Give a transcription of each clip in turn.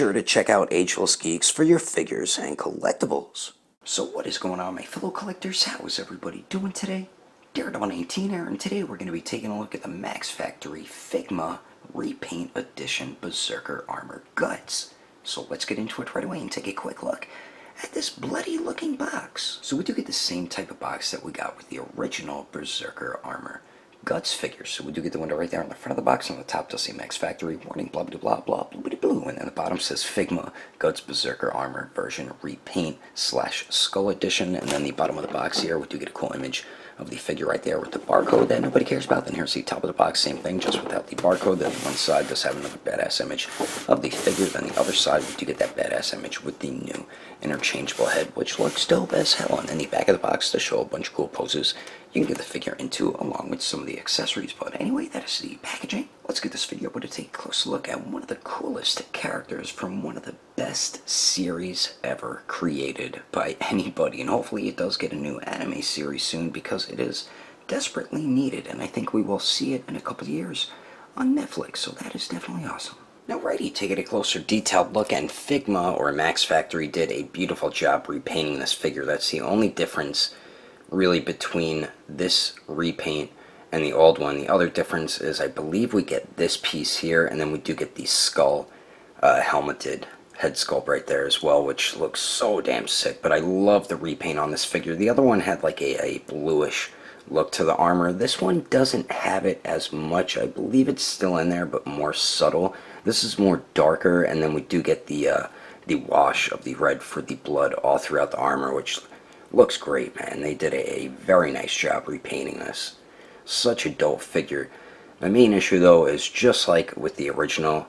sure to check out Agelessgeeks for your figures and collectibles. So what is going on, my fellow collectors? How is everybody doing today? Daredevil18 here, and today we're going to be taking a look at the Max Factory Figma Repaint Edition Berserker Armor Guts. So let's get into it right away and take a quick look at this bloody looking box. So we do get the same type of box that we got with the original Berserker Armor Guts figures. So we do get the window right there on the front of the box. On the top does say Max Factory, warning, blah blah blah blah blah blah blue, and then the bottom says Figma Guts Berserker Armor version Repaint / Skull Edition. And then the bottom of the box here, we do get a cool image of the figure right there with the barcode that nobody cares about. Then here's the top of the box, same thing, just without the barcode. Then one side does have another badass image of the figure. Then the other side, we do get that badass image with the new interchangeable head, which looks dope as hell. And then the back of the box to show a bunch of cool poses you can get the figure into, along with some of the accessories. But anyway, that is the packaging. Let's get this video to take a close look at one of the coolest characters from one of the best series ever created by anybody. And hopefully it does get a new anime series soon, because it is desperately needed, and I think we will see it in a couple of years on Netflix, so that is definitely awesome. Alrighty, taking a closer detailed look, and Figma, or Max Factory, did a beautiful job repainting this figure. That's the only difference really between this repaint and the old one. The other difference is I believe we get this piece here, and then we do get the skull helmeted head sculpt right there as well, which looks so damn sick. But I love the repaint on this figure. The other one had like a bluish look to the armor. This one doesn't have it as much. I believe it's still in there, but more subtle. This is more darker, and then we do get the wash of the red for the blood all throughout the armor, which looks great, man. They did a very nice job repainting this. Such a dope figure. My main issue though is, just like with the original,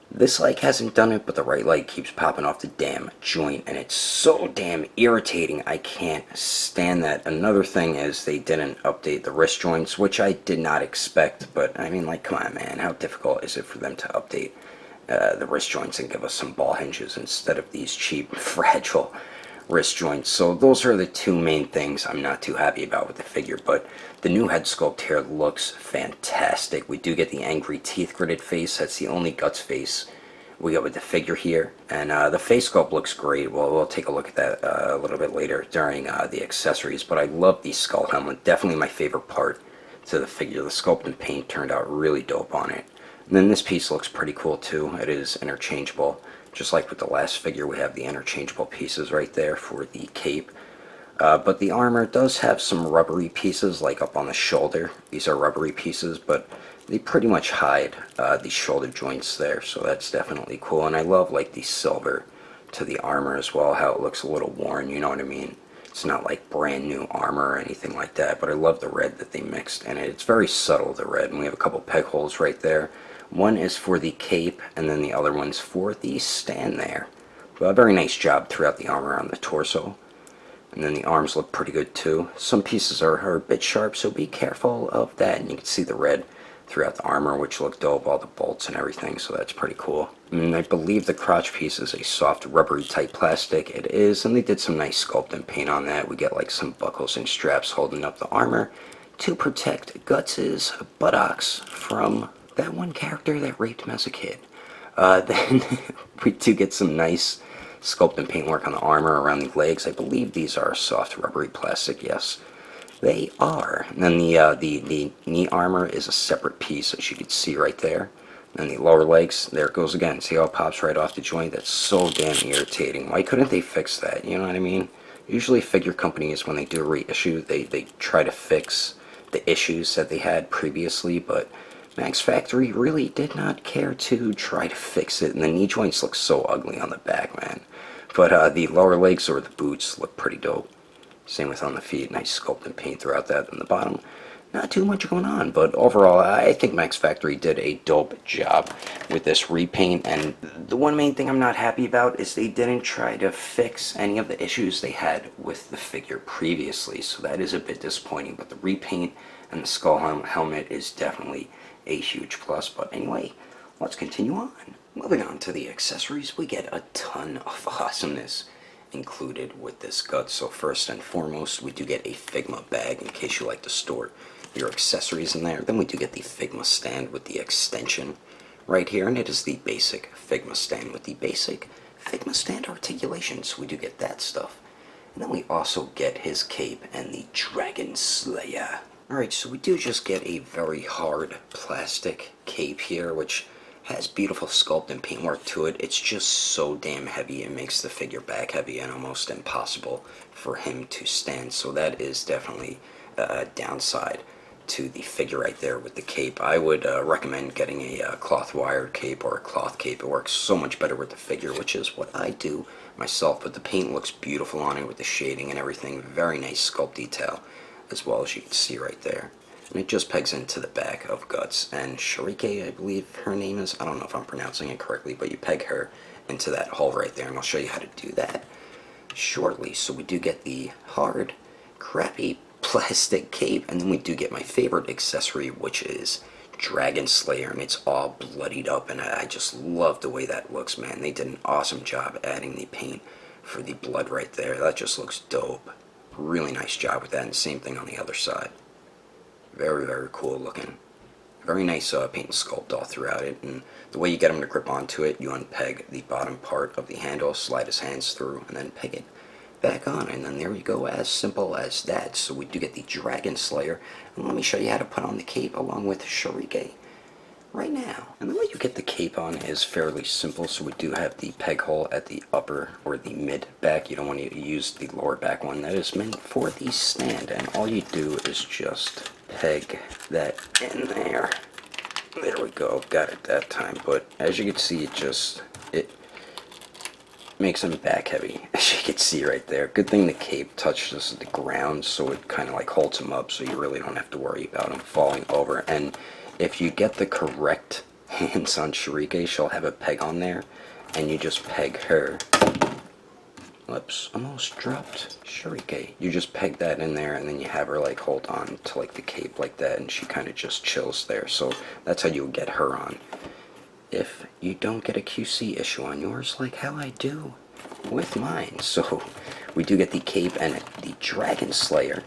this leg hasn't done it, but the right leg keeps popping off the damn joint, and it's so damn irritating. I can't stand that. Another thing is they didn't update the wrist joints, which I did not expect, but I mean, like, come on, man, how difficult is it for them to update the wrist joints and give us some ball hinges instead of these cheap, fragile wrist joints? So those are the two main things I'm not too happy about with the figure. But the new head sculpt here looks fantastic. We do get the angry teeth gritted face. That's the only guts face we got with the figure here, and the face sculpt looks great. Well, we'll take a look at that a little bit later during the accessories. But I love the skull helmet. Definitely my favorite part to the figure. The sculpt and paint turned out really dope on it. And then this piece looks pretty cool too. It is interchangeable. Just like with the last figure, we have the interchangeable pieces right there for the cape. But the armor does have some rubbery pieces, like up on the shoulder. These are rubbery pieces, but they pretty much hide the shoulder joints there, so that's definitely cool. And I love like the silver to the armor as well, how it looks a little worn, you know what I mean? It's not like brand new armor or anything like that, but I love the red that they mixed in it. It's very subtle, the red, and we have a couple peg holes right there. One is for the cape, and then the other one's for the stand there. But a very nice job throughout the armor on the torso. And then the arms look pretty good too. Some pieces are a bit sharp, so be careful of that. And you can see the red throughout the armor, which look dope, all the bolts and everything, so that's pretty cool. And I believe the crotch piece is a soft rubbery type plastic. It is, and they did some nice sculpt and paint on that. We get like some buckles and straps holding up the armor to protect Guts' buttocks from that one character that raped him as a kid. Then we do get some nice sculpt and paint work on the armor around the legs. I believe these are soft rubbery plastic. Yes, they are. And then the knee armor is a separate piece, as you can see right there. And the lower legs, there it goes again. See how it pops right off the joint? That's so damn irritating. Why couldn't they fix that? You know what I mean? Usually figure companies, when they do a reissue, they try to fix the issues that they had previously, but Max Factory really did not care to try to fix it, and the knee joints look so ugly on the back, man. But the lower legs or the boots look pretty dope. Same with on the feet, nice sculpt and paint throughout that. And the bottom, not too much going on, but overall I think Max Factory did a dope job with this repaint. And the one main thing I'm not happy about is they didn't try to fix any of the issues they had with the figure previously, so that is a bit disappointing. But the repaint and the skull helmet is definitely a huge plus. But anyway, let's continue on. Moving on to the accessories, we get a ton of awesomeness included with this gut. So first and foremost, we do get a Figma bag in case you like to store your accessories in there. Then we do get the Figma stand with the extension right here, and it is the basic Figma stand with the basic Figma stand articulation, so we do get that stuff. And then we also get his cape and the Dragon Slayer. Alright, so we do just get a very hard plastic cape here, which has beautiful sculpt and paintwork to it. It's just so damn heavy, it makes the figure back heavy and almost impossible for him to stand. So that is definitely a downside to the figure right there with the cape. I would recommend getting a cloth wired cape or a cloth cape. It works so much better with the figure, which is what I do myself, but the paint looks beautiful on it with the shading and everything. Very nice sculpt detail, as well as you can see right there. And it just pegs into the back of Guts. And Sharike, I believe her name is, I don't know if I'm pronouncing it correctly, but you peg her into that hole right there, and I'll show you how to do that shortly. So we do get the hard, crappy plastic cape, and then we do get my favorite accessory, which is Dragon Slayer, and it's all bloodied up, and I just love the way that looks, man. They did an awesome job adding the paint for the blood right there. That just looks dope. Really nice job with that, and same thing on the other side. Very, very cool looking. Very nice paint and sculpt all throughout it, and the way you get him to grip onto it, you unpeg the bottom part of the handle, slide his hands through, and then peg it back on, and then there you go, as simple as that. So we do get the Dragon Slayer, and let me show you how to put on the cape along with Sharike right now. And the way you get the cape on is fairly simple. So we do have the peg hole at the upper or the mid back. You don't want to use the lower back one. That is meant for the stand, and all you do is just peg that in there. There we go, got it that time. But as you can see, it makes him back heavy, as you can see right there. Good thing the cape touches the ground, so it kind of like holds him up, so you really don't have to worry about him falling over. And if you get the correct hands on Sharike, she'll have a peg on there, and you just peg her. Whoops, almost dropped Sharike. You just peg that in there, and then you have her like hold on to like the cape like that, and she kind of just chills there. So that's how you would get her on. If you don't get a QC issue on yours, like how I do with mine. So we do get the cape and the Dragon Slayer,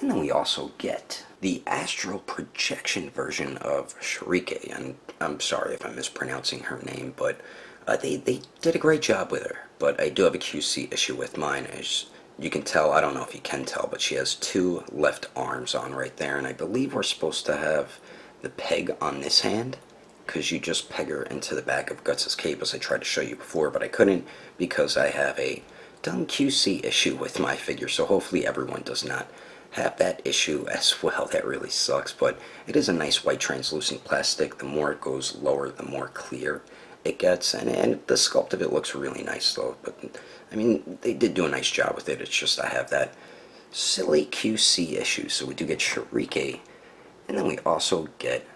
and then we also get the astral projection version of Sharike. And I'm sorry if I'm mispronouncing her name, but they did a great job with her. But I do have a QC issue with mine. As you can tell, I don't know if you can tell, but she has two left arms on right there, and I believe we're supposed to have the peg on this hand, because you just peg her into the back of Guts' cape, as I tried to show you before, but I couldn't because I have a dumb QC issue with my figure. So hopefully everyone does not have that issue as well. That really sucks, but it is a nice white translucent plastic. The more it goes lower, the more clear it gets, and the sculpt of it looks really nice though. But I mean, they did do a nice job with it. It's just I have that silly QC issue. So we do get Sharike, and then we also get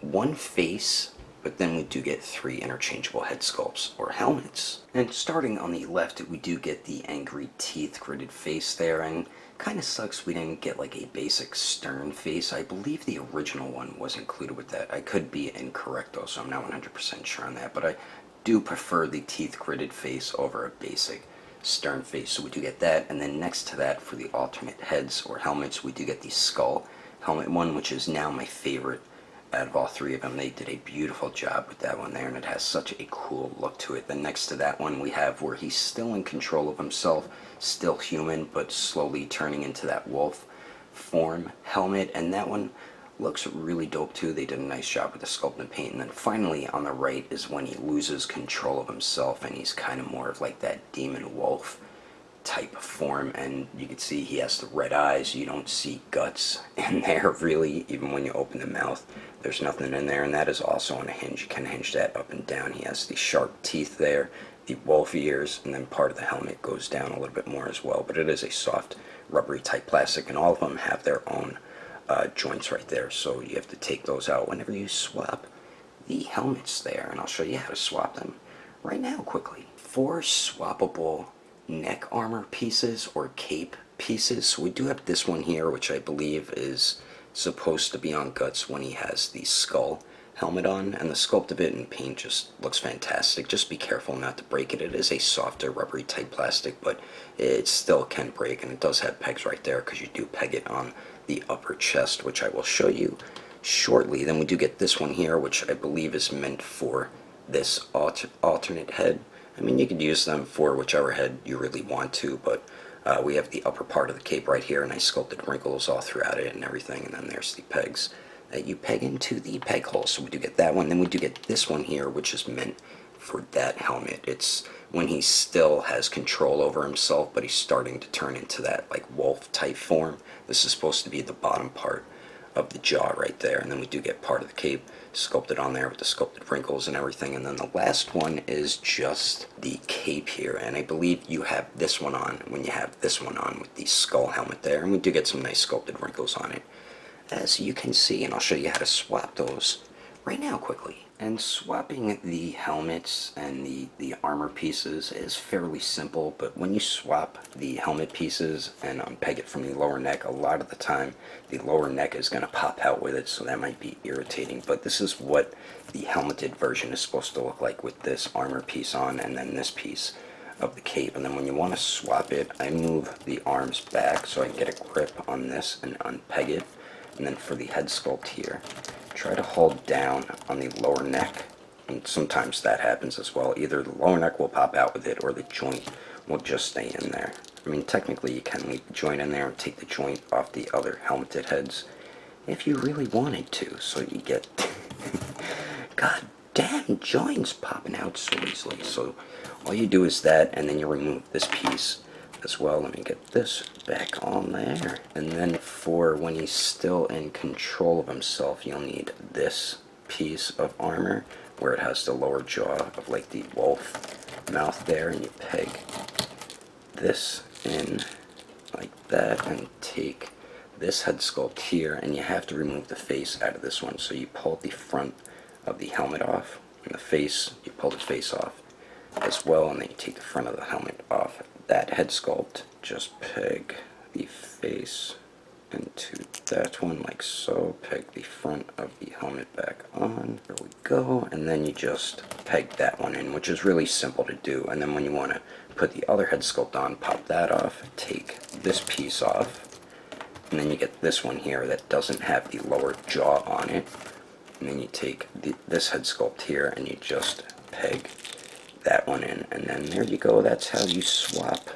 one face, but then we do get three interchangeable head sculpts or helmets. And starting on the left, we do get the angry teeth gridded face there, and kind of sucks we didn't get like a basic stern face. I believe the original one was included with that. I could be incorrect though, so I'm not 100% sure on that, but I do prefer the teeth gridded face over a basic stern face. So we do get that, and then next to that, for the alternate heads or helmets, we do get the skull helmet one, which is now my favorite out of all three of them. They did a beautiful job with that one there, and it has such a cool look to it. Then next to that one, we have where he's still in control of himself, still human, but slowly turning into that wolf form helmet, and that one looks really dope too. They did a nice job with the sculpt and paint. And then finally on the right is when he loses control of himself, and he's kind of more of like that demon wolf type form, and you can see he has the red eyes. You don't see guts in there really, even when you open the mouth. There's nothing in there, and that is also on a hinge. You can hinge that up and down. He has the sharp teeth there, the wolf ears, and then part of the helmet goes down a little bit more as well. But it is a soft, rubbery type plastic, and all of them have their own joints right there. So you have to take those out whenever you swap the helmets there, and I'll show you how to swap them right now quickly. 4 swappable neck armor pieces or cape pieces. So we do have this one here, which I believe is supposed to be on Guts when he has the skull helmet on, and the sculpt of it in paint just looks fantastic. Just be careful not to break it. It is a softer rubbery type plastic, but it still can break, and it does have pegs right there because you do peg it on the upper chest, which I will show you shortly. Then we do get this one here, which I believe is meant for this alternate head. I mean, you could use them for whichever head you really want to, but we have the upper part of the cape right here, and I sculpted wrinkles all throughout it and everything, and then there's the pegs that you peg into the peg hole. So we do get that one. Then we do get this one here, which is meant for that helmet. It's when he still has control over himself, but he's starting to turn into that like wolf type form. This is supposed to be the bottom part of the jaw right there. And then we do get part of the cape sculpted on there with the sculpted wrinkles and everything. And then the last one is just the cape here, and I believe you have this one on when you have this one on with the skull helmet there. And we do get some nice sculpted wrinkles on it, as you can see, and I'll show you how to swap those right now quickly. And swapping the helmets and the armor pieces is fairly simple, but when you swap the helmet pieces and peg it from the lower neck, a lot of the time the lower neck is going to pop out with it, so that might be irritating. But this is what the helmeted version is supposed to look like, with this armor piece on and then this piece of the cape. And then when you want to swap it, I move the arms back so I can get a grip on this and unpeg it. And then for the head sculpt here, try to hold down on the lower neck, and sometimes that happens as well. Either the lower neck will pop out with it or the joint will just stay in there. I mean, technically you can leave the joint in there and take the joint off the other helmeted heads if you really wanted to, so you get god damn joints popping out so easily. So all you do is that, and then you remove this piece as well. Let me get this back on there. And then for when he's still in control of himself, you'll need this piece of armor where it has the lower jaw of like the wolf mouth there, and you peg this in like that and take this head sculpt here, and you have to remove the face out of this one. So you pull the front of the helmet off, and the face, you pull the face off as well, and then you take the front of the helmet off. That head sculpt, just peg the face into that one like so, peg the front of the helmet back on, there we go, and then you just peg that one in, which is really simple to do. And then when you want to put the other head sculpt on, pop that off, take this piece off, and then you get this one here that doesn't have the lower jaw on it, and then you take this head sculpt here and you just peg that one in, and then there you go. That's how you swap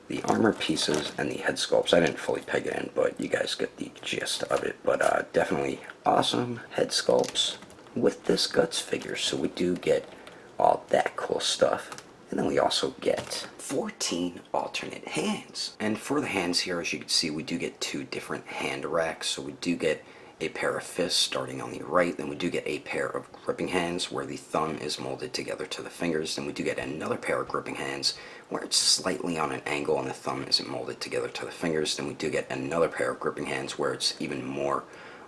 the armor pieces and the head sculpts. I didn't fully peg it in, but you guys get the gist of it. But definitely awesome head sculpts with this Guts figure. So we do get all that cool stuff, and then we also get 14 alternate hands. And for the hands here, as you can see, we do get 2 different hand racks. So we do get a pair of fists starting on the right, then we do get a pair of gripping hands where the thumb is molded together to the fingers, then we do get another pair of gripping hands where it's slightly on an angle and the thumb isn't molded together to the fingers, then we do get another pair of gripping hands where it's even more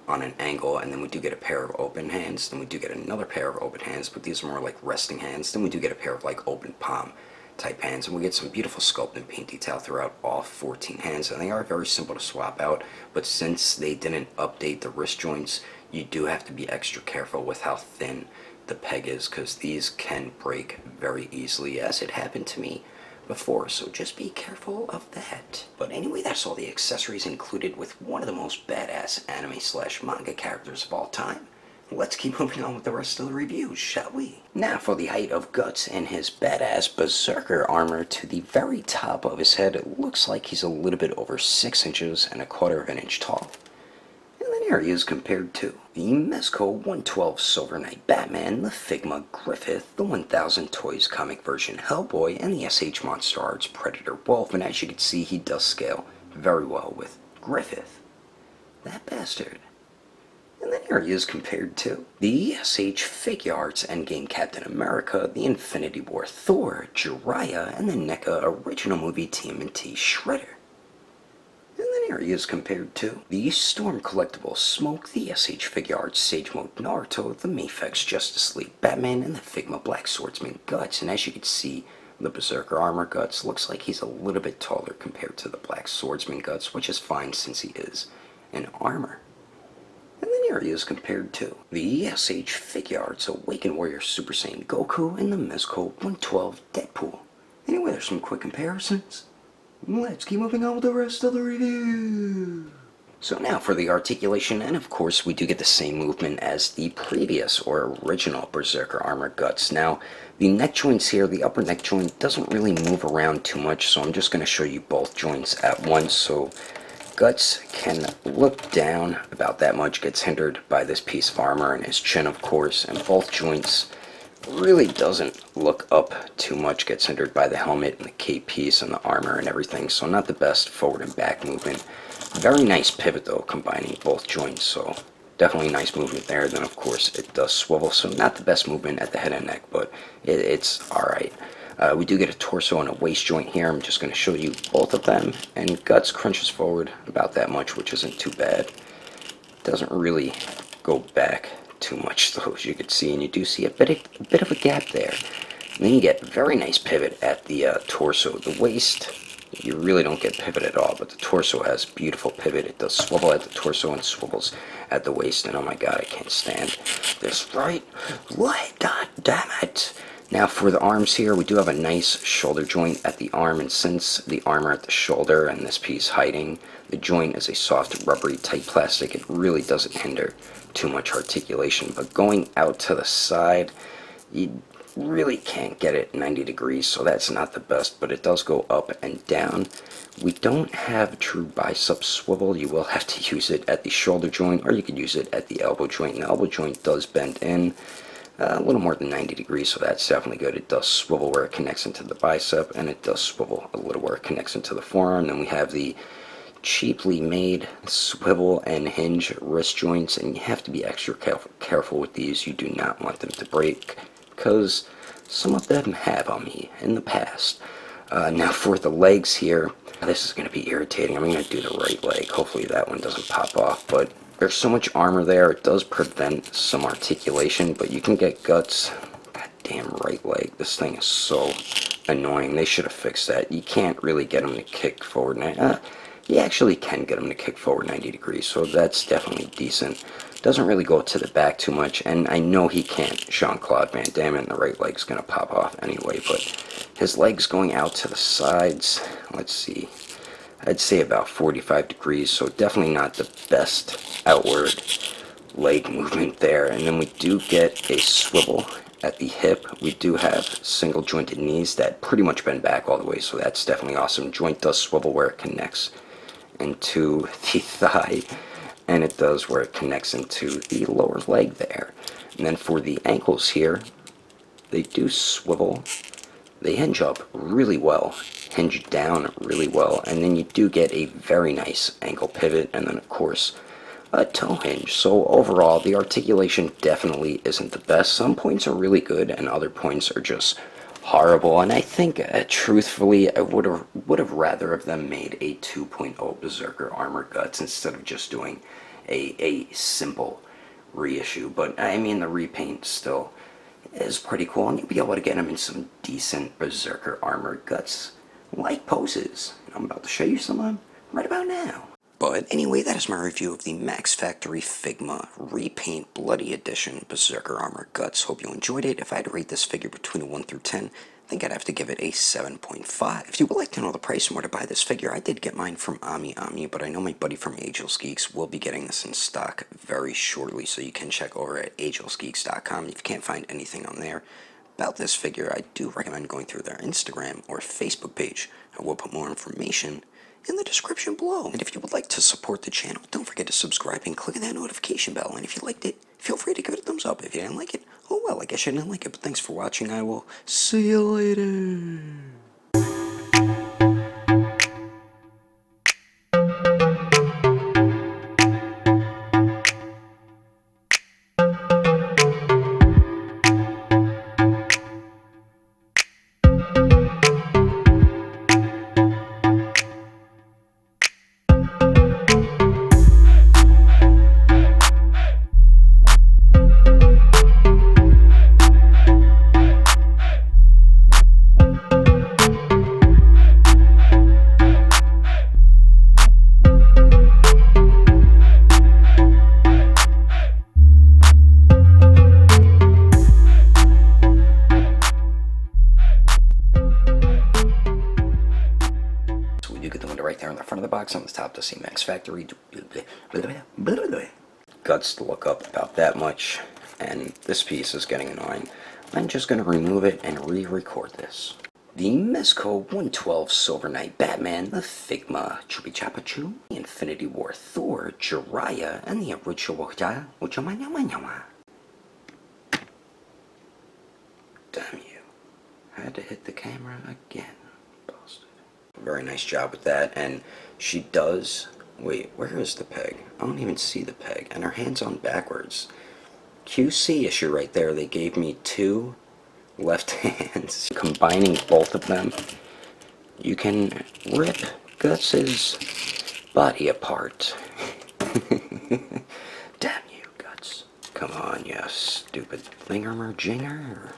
on an angle, and then we do get a pair of open hands, then we do get another pair of open hands, but these are more like resting hands, then we do get a pair of like open palm type hands, and we get some beautiful sculpt and paint detail throughout all 14 hands, and they are very simple to swap out. But since they didn't update the wrist joints, you do have to be extra careful with how thin the peg is, because these can break very easily, as it happened to me before, so just be careful of that. But anyway, that's all the accessories included with one of the most badass anime slash manga characters of all time. Let's keep moving on with the rest of the reviews, shall we? Now for the height of Guts and his badass Berserker armor. To the very top of his head, it looks like he's a little bit over 6 inches and 1/4 of an inch tall. And then here he is compared to the Mezco 112 Silver Knight Batman, the Figma Griffith, the 1000 Toys comic version Hellboy, and the SH Monster Arts Predator Wolf. And as you can see, he does scale very well with Griffith, that bastard. And then here he is compared to the SH Figuarts Endgame Captain America, the Infinity War Thor, Jiraiya, and the NECA original movie TMNT Shredder. And then here he is compared to the Storm Collectible Smoke, the SH Figuarts Sage Mode Naruto, the Mafex Justice League Batman, and the Figma Black Swordsman Guts. And as you can see, the Berserker armor Guts looks like he's a little bit taller compared to the Black Swordsman Guts, which is fine since he is in armor. And then here he is compared to the SH Figuarts Awakened Warrior Super Saiyan Goku and the Mezco 112 Deadpool. Anyway, there's some quick comparisons. Let's keep moving on with the rest of the review. So now for the articulation, and of course we do get the same movement as the previous or original Berserker armor guts. Now the neck joints here, the upper neck joint doesn't really move around too much, so I'm just going to show you both joints at once. So guts can look down about that much, gets hindered by this piece of armor and his chin of course, and both joints really doesn't look up too much, gets hindered by the helmet and the cape piece and the armor and everything, so not the best forward and back movement. Very nice pivot though, combining both joints, so definitely nice movement there. Then of course it does swivel, so not the best movement at the head and neck, but it's alright. We do get a torso and a waist joint here. I'm just going to show you both of them, and guts crunches forward about that much, which isn't too bad. Doesn't really go back too much though, as you can see, and you do see a bit of a gap there. And then you get very nice pivot at the torso. The waist, you really don't get pivot at all, but the torso has beautiful pivot. It does swivel at the torso and swivels at the waist, and oh my god, I can't stand this right leg, god damn it. Now for the arms here, we do have a nice shoulder joint at the arm, and since the armor at the shoulder and this piece hiding, the joint is a soft rubbery type plastic, it really doesn't hinder too much articulation. But going out to the side, you really can't get it 90 degrees, so that's not the best, but it does go up and down. We don't have true bicep swivel. You will have to use it at the shoulder joint, or you could use it at the elbow joint, and the elbow joint does bend in a little more than 90 degrees, so that's definitely good. It does swivel where it connects into the bicep, and it does swivel a little where it connects into the forearm. Then we have the cheaply made swivel and hinge wrist joints, and you have to be extra careful with these. You do not want them to break, because some of them have on me in the past. Now for the legs here, this is going to be irritating. I'm going to do the right leg. Hopefully that one doesn't pop off, but there's so much armor there, it does prevent some articulation, but you can get guts. Goddamn right leg. This thing is so annoying. They should have fixed that. You can't really get them to kick forward. You actually can get them to kick forward 90 degrees, so that's definitely decent. Doesn't really go to the back too much, and I know he can't Jean-Claude Van Damme, and the right leg's going to pop off anyway, but his legs going out to the sides, let's see, I'd say about 45 degrees, so definitely not the best outward leg movement there. And then we do get a swivel at the hip. We do have single jointed knees that pretty much bend back all the way, so that's definitely awesome. Joint does swivel where it connects into the thigh, and it does where it connects into the lower leg there. And then for the ankles here, they do swivel. They hinge up really well, hinge down really well, and then you do get a very nice ankle pivot, and then of course a toe hinge. So overall, the articulation definitely isn't the best. Some points are really good, and other points are just horrible. And I think, truthfully, I would have rather of them made a 2.0 Berserker armor guts instead of just doing a simple reissue. But I mean, the repaint still is pretty cool, and you'll be able to get them in some decent Berserker armor guts like poses. I'm about to show you some of them right about now. But anyway, that is my review of the Max Factory Figma Repaint Bloody Edition Berserker Armor Guts. Hope you enjoyed it. If I had to rate this figure between a 1 through 10, I think I'd have to give it a 7.5. If you would like to know the price and where to buy this figure, I did get mine from Ami, but I know my buddy from Agelessgeeks will be getting this in stock very shortly, so you can check over at Agelessgeeks.com. If you can't find anything on there about this figure, I do recommend going through their Instagram or Facebook page. I will put more information in the description below. And if you would like to support the channel, don't forget to subscribe and click on that notification bell. And if you liked it, feel free to give it a thumbs up. If you didn't like it, oh well, I guess you didn't like it. But thanks for watching. I will see you later. top to see Max Factory. Guts to look up about that much, and this piece is getting annoying. I'm just going to remove it and re-record this. The Mezco 112 Silver Knight Batman, the Figma Chupi Chapa Chu, the Infinity War Thor, Jiraiya, and the original Damn you. I had to hit the camera again. Busted. Very nice job with that, and she does... Wait, where is the peg? I don't even see the peg, and her hand's on backwards. QC issue right there. They gave me two left hands. Combining both of them, you can rip Guts' body apart. Damn you, Guts. Come on, you stupid thingamer-jinger.